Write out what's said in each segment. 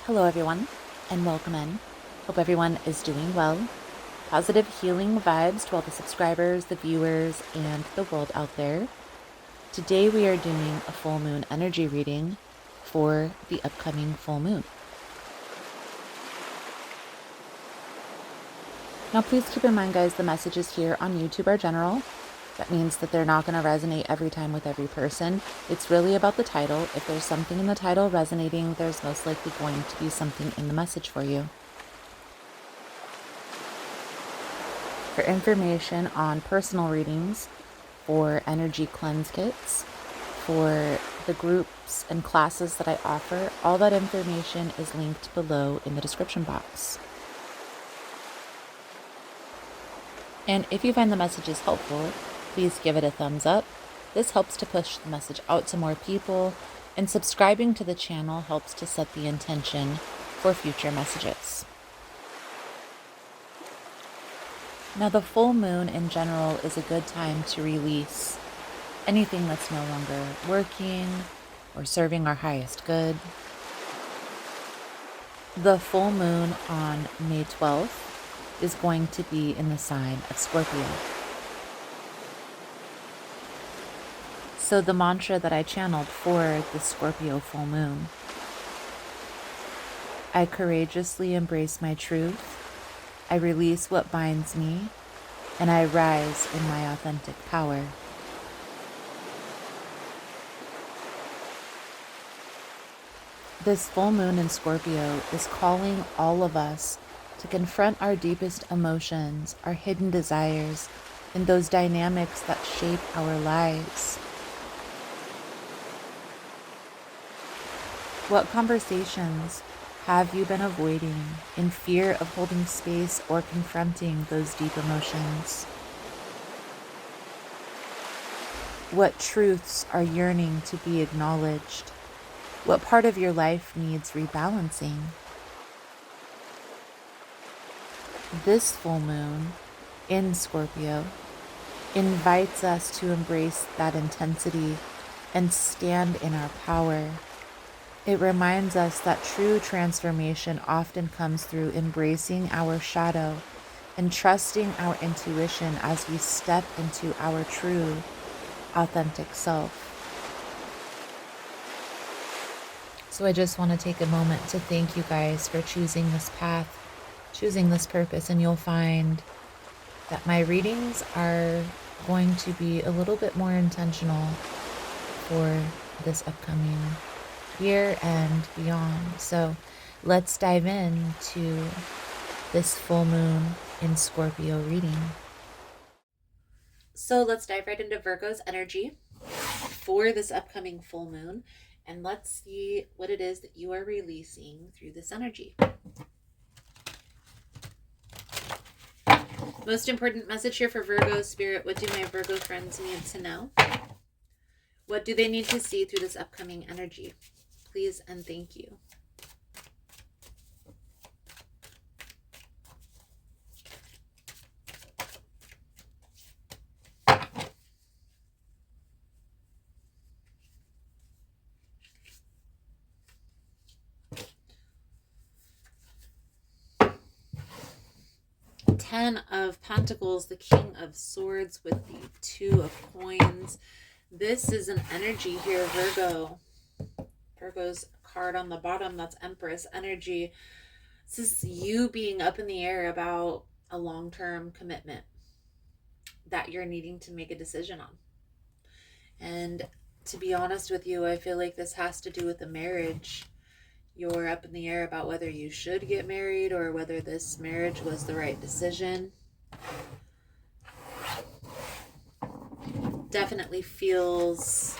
Hello, everyone, and welcome in. Hope everyone is doing well. Positive healing vibes to all the subscribers, the viewers, and the world out there. Today, we are doing a full moon energy reading for the upcoming full moon. Now, please keep in mind, guys, the messages here on YouTube are general. That means that they're not going to resonate every time with every person. It's really about the title. If there's something in the title resonating, there's most likely going to be something in the message for you. For information on personal readings, for energy cleanse kits, for the groups and classes that I offer, all that information is linked below in the description box. And if you find the messages helpful, please give it a thumbs up. This helps to push the message out to more people, and subscribing to the channel helps to set the intention for future messages. Now, the full moon in general is a good time to release anything that's no longer working or serving our highest good. The full moon on May 12th is going to be in the sign of Scorpio. So the mantra that I channeled for the Scorpio full moon: I courageously embrace my truth, I release what binds me, and I rise in my authentic power. This full moon in Scorpio is calling all of us to confront our deepest emotions, our hidden desires, and those dynamics that shape our lives. What conversations have you been avoiding in fear of holding space or confronting those deep emotions? What truths are yearning to be acknowledged? What part of your life needs rebalancing? This full moon in Scorpio invites us to embrace that intensity and stand in our power. It reminds us that true transformation often comes through embracing our shadow and trusting our intuition as we step into our true, authentic self. So I just want to take a moment to thank you guys for choosing this path, choosing this purpose, and you'll find that my readings are going to be a little bit more intentional for this upcoming year and beyond. So let's dive into this full moon in Scorpio reading. So let's dive right into Virgo's energy for this upcoming full moon, and let's see what it is that you are releasing through this energy. Most important message here for Virgo Spirit. What do my Virgo friends need to know? What do they need to see through this upcoming energy? Please and thank you. Ten of Pentacles, the King of Swords with the Two of Coins. This is an energy here, Virgo. Virgo's card on the bottom, that's Empress energy. This is you being up in the air about a long-term commitment that you're needing to make a decision on. And to be honest with you, I feel like this has to do with a marriage. You're up in the air about whether you should get married or whether this marriage was the right decision. Definitely feels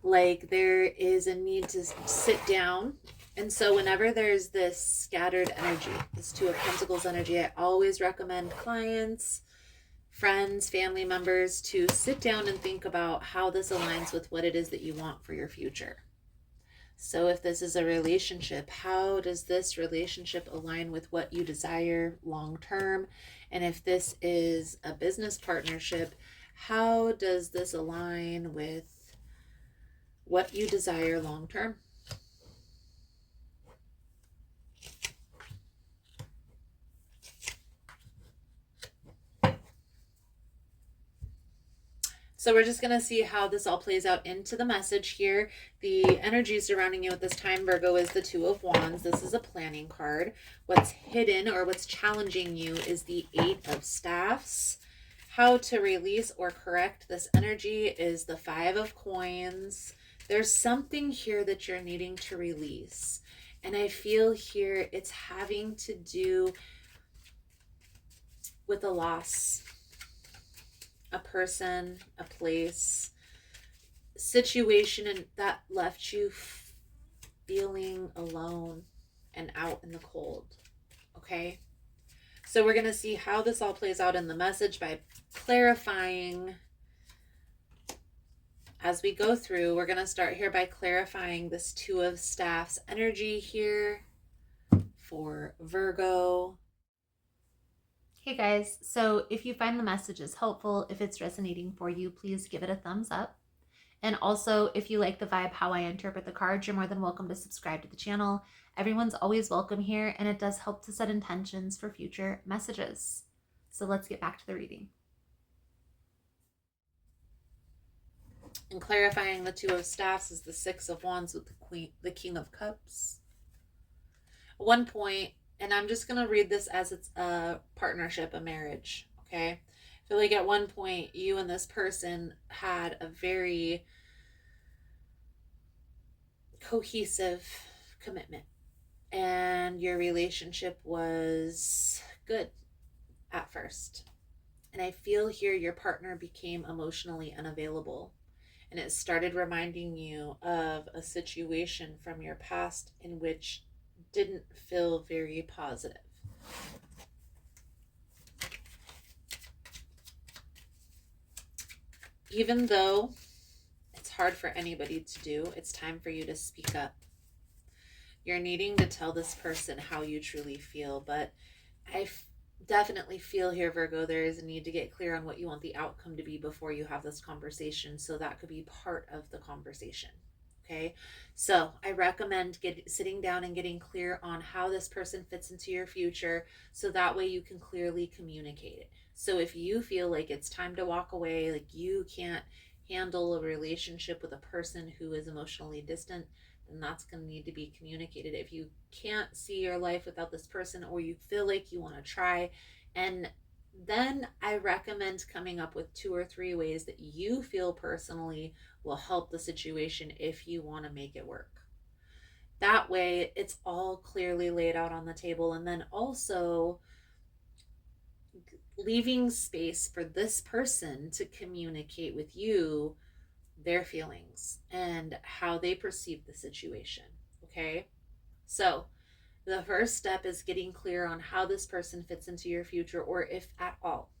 like there is a need to sit down. And so whenever there's this scattered energy, this Two of Pentacles energy, I always recommend clients, friends, family members to sit down and think about how this aligns with what it is that you want for your future. So if this is a relationship, how does this relationship align with what you desire long term? And if this is a business partnership, how does this align with what you desire long term? So we're just going to see how this all plays out into the message here. The energy surrounding you at this time, Virgo, is the Two of Wands. This is a planning card. What's hidden or what's challenging you is the Eight of Staffs. How to release or correct this energy is the Five of Coins. There's something here that you're needing to release. And I feel here it's having to do with a loss, a person, a place, situation, and that left you feeling alone and out in the cold. Okay? So we're going to see how this all plays out in the message by clarifying as we go through. We're going to start here by clarifying this Two of Staffs energy here for Virgo. Hey guys, so if you find the messages helpful, if it's resonating for you, please give it a thumbs up. And also, if you like the vibe, how I interpret the cards, you're more than welcome to subscribe to the channel. Everyone's always welcome here, and it does help to set intentions for future messages. So let's get back to the reading. And clarifying the Two of Staffs is the Six of Wands with the King of Cups. At one point, and I'm just going to read this as it's a partnership, a marriage, okay? I feel like at one point, you and this person had a very cohesive commitment, and your relationship was good at first. And I feel here your partner became emotionally unavailable, and it started reminding you of a situation from your past in which didn't feel very positive. Even though it's hard for anybody to do, it's time for you to speak up. You're needing to tell this person how you truly feel, but I definitely feel here, Virgo, there is a need to get clear on what you want the outcome to be before you have this conversation, so that could be part of the conversation. Okay, so I recommend sitting down and getting clear on how this person fits into your future, so that way you can clearly communicate it. So if you feel like it's time to walk away, like you can't handle a relationship with a person who is emotionally distant, then that's going to need to be communicated. If you can't see your life without this person, or you feel like you want to try, and then I recommend coming up with 2 or 3 ways that you feel personally will help the situation if you want to make it work. That way, it's all clearly laid out on the table. And then also leaving space for this person to communicate with you their feelings and how they perceive the situation. Okay? So the first step is getting clear on how this person fits into your future, or if at all.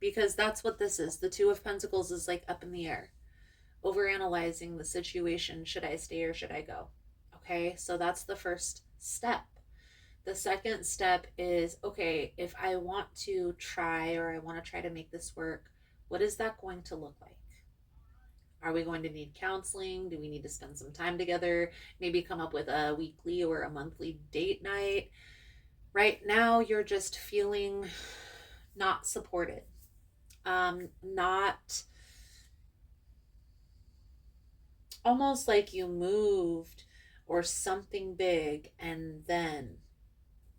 Because that's what this is. The Two of Pentacles is like up in the air. Overanalyzing the situation. Should I stay or should I go? Okay, so that's the first step. The second step is, okay, if I want to try, or I want to try to make this work, what is that going to look like? Are we going to need counseling? Do we need to spend some time together? Maybe come up with a weekly or a monthly date night? Right now, you're just feeling not supported. Not almost like you moved or something big, and then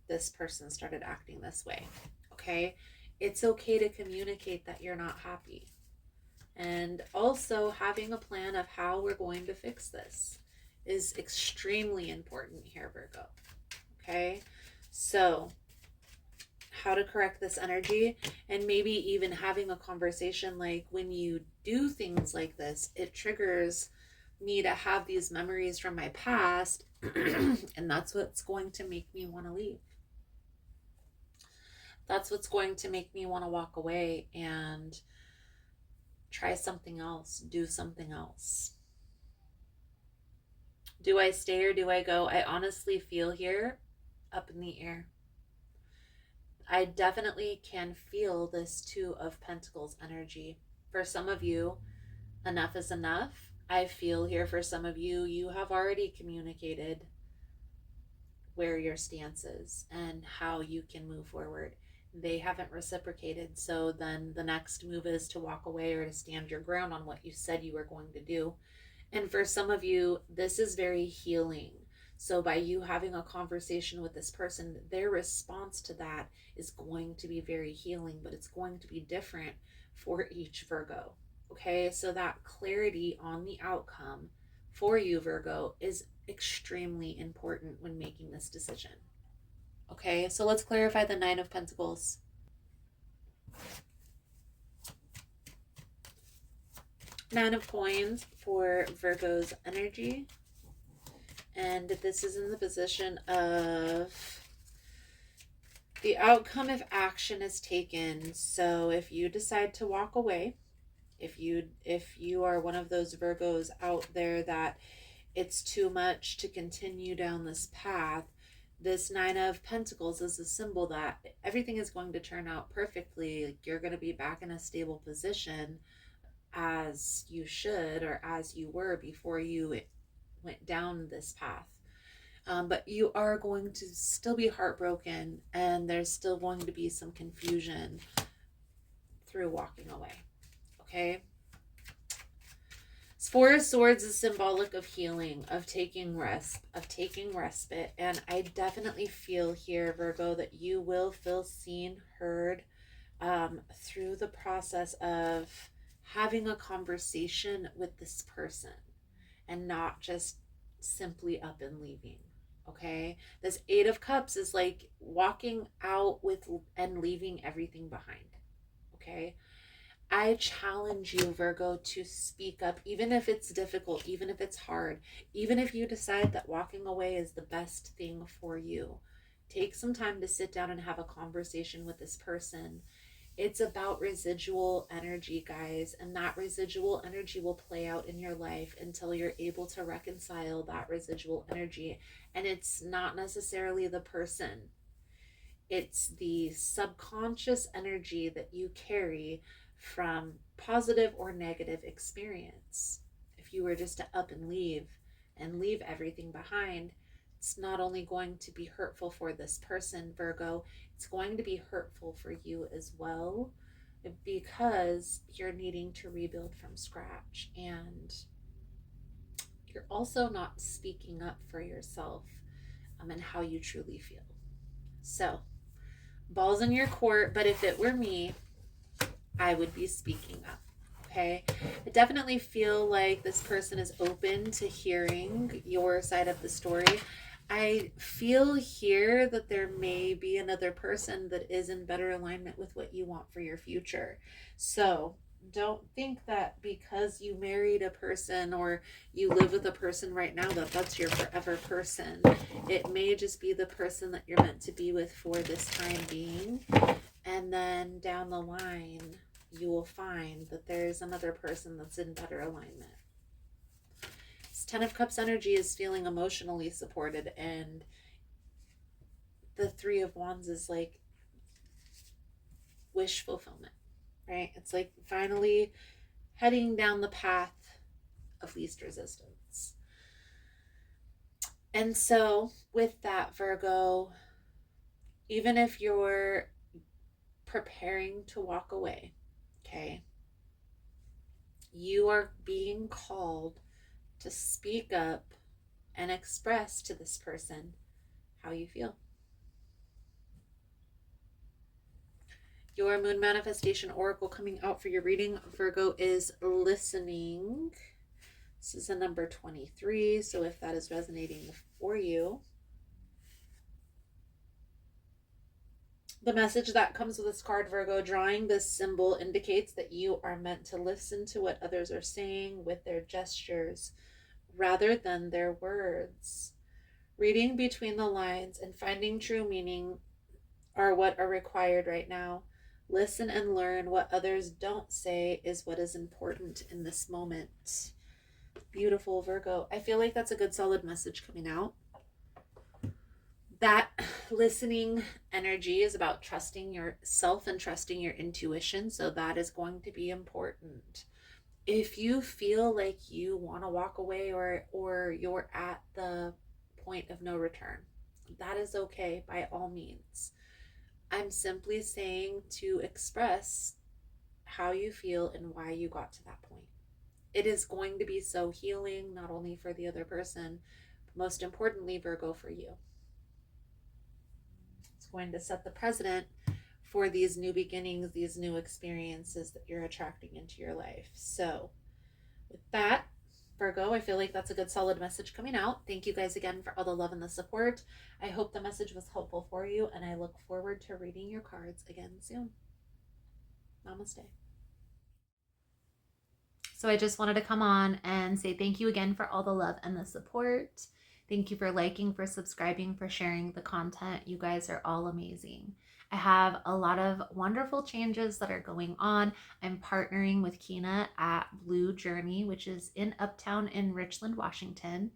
this person started acting this way. Okay? It's okay to communicate that you're not happy. And also having a plan of how we're going to fix this is extremely important here, Virgo. Okay? So how to correct this energy, and maybe even having a conversation like, when you do things like this, it triggers me to have these memories from my past, and that's what's going to make me want to leave. That's what's going to make me want to walk away and try something else, do something else. Do I stay or do I go? I honestly feel here up in the air. I definitely can feel this Two of Pentacles energy. For some of you, enough is enough. I feel here for some of you, you have already communicated where your stance is and how you can move forward. they haven't reciprocated. So then the next move is to walk away or to stand your ground on what you said you were going to do. And for some of you, this is very healing. So by you having a conversation with this person, their response to that is going to be very healing, but it's going to be different for each Virgo. Okay, so that clarity on the outcome for you, Virgo, is extremely important when making this decision. Okay, so let's clarify the Nine of Pentacles. Nine of Coins for Virgo's energy. And this is in the position of the outcome if action is taken. So if you decide to walk away, if you are one of those Virgos out there that it's too much to continue down this path, this Nine of Pentacles is a symbol that everything is going to turn out perfectly. Like, you're going to be back in a stable position as you should, or as you were before you went down this path. But you are going to still be heartbroken, and there's still going to be some confusion through walking away. Okay? Four of Swords is symbolic of healing, of taking rest, of taking respite. And I definitely feel here, Virgo, that you will feel seen, heard, through the process of having a conversation with this person and not just simply up and leaving. Okay, this Eight of Cups is like walking out with and leaving everything behind. Okay, I challenge you, Virgo, to speak up, even if it's difficult, even if it's hard, even if you decide that walking away is the best thing for you. Take some time to sit down and have a conversation with this person. It's about residual energy, guys, and that residual energy will play out in your life until you're able to reconcile that residual energy. And it's not necessarily the person, it's the subconscious energy that you carry from positive or negative experience. If you were just to up and leave everything behind, it's not only going to be hurtful for this person, Virgo, it's going to be hurtful for you as well, because you're needing to rebuild from scratch, and you're also not speaking up for yourself and how you truly feel. So, ball's in your court, but if it were me, I would be speaking up. Okay, I definitely feel like this person is open to hearing your side of the story. I feel here that there may be another person that is in better alignment with what you want for your future. So don't think that because you married a person or you live with a person right now that that's your forever person. It may just be the person that you're meant to be with for this time being. And then down the line, you will find that there's another person that's in better alignment. This Ten of Cups energy is feeling emotionally supported, and the Three of Wands is like wish fulfillment, right? It's like finally heading down the path of least resistance. And so with that, Virgo, even if you're preparing to walk away, okay, you are being called to speak up and express to this person how you feel. Your Moon Manifestation Oracle coming out for your reading, Virgo, is listening. This is a number 23, so if that is resonating for you. The message that comes with this card, Virgo, drawing this symbol indicates that you are meant to listen to what others are saying with their gestures rather than their words. Reading between the lines and finding true meaning are what are required right now. Listen and learn what others don't say is what is important in this moment. Beautiful, Virgo. I feel like that's a good solid message coming out. That listening energy is about trusting yourself and trusting your intuition. So that is going to be important. If you feel like you want to walk away or you're at the point of no return, that is okay by all means. I'm simply saying to express how you feel and why you got to that point. It is going to be so healing, not only for the other person, but most importantly, Virgo, for you. It's going to set the precedent for these new beginnings, these new experiences that you're attracting into your life. So, with that, Virgo, I feel like that's a good solid message coming out. Thank you guys again for all the love and the support. I hope the message was helpful for you, and I look forward to reading your cards again soon. Namaste. So I just wanted to come on and say thank you again for all the love and the support. Thank you for liking, for subscribing, for sharing the content. You guys are all amazing. I have a lot of wonderful changes that are going on. I'm partnering with Kina at Blue Journey, which is in Uptown in Richland, Washington.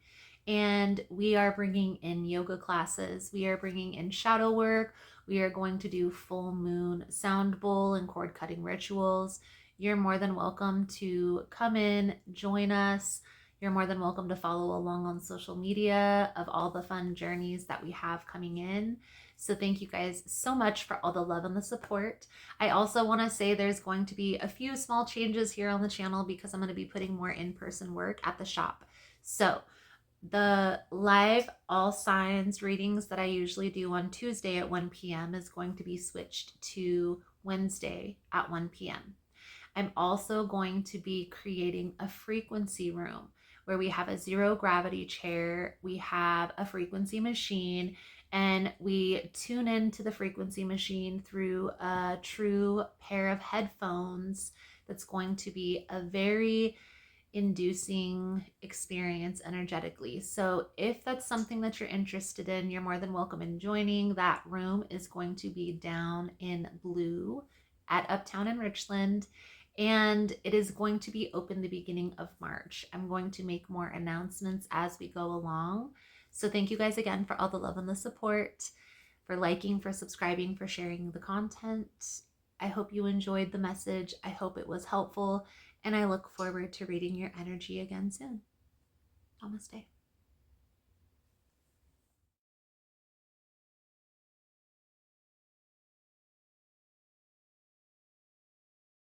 And we are bringing in yoga classes. We are bringing in shadow work. We are going to do full moon sound bowl and cord cutting rituals. You're more than welcome to come in, join us. You're more than welcome to follow along on social media of all the fun journeys that we have coming in. So thank you guys so much for all the love and the support. I also want to say there's going to be a few small changes here on the channel because I'm going to be putting more in-person work at the shop. So the live all signs readings that I usually do on Tuesday at 1 p.m. is going to be switched to Wednesday at 1 p.m. I'm also going to be creating a frequency room where we have a zero gravity chair, we have a frequency machine, and we tune into the frequency machine through a true pair of headphones that's going to be a very inducing experience energetically. So if that's something that you're interested in, you're more than welcome in joining. That room is going to be down in Blue at Uptown in Richland, and it is going to be open the beginning of March. I'm going to make more announcements as we go along. So thank you guys again for all the love and the support, for liking, for subscribing, for sharing the content. I hope you enjoyed the message. I hope it was helpful, and I look forward to reading your energy again soon. Namaste.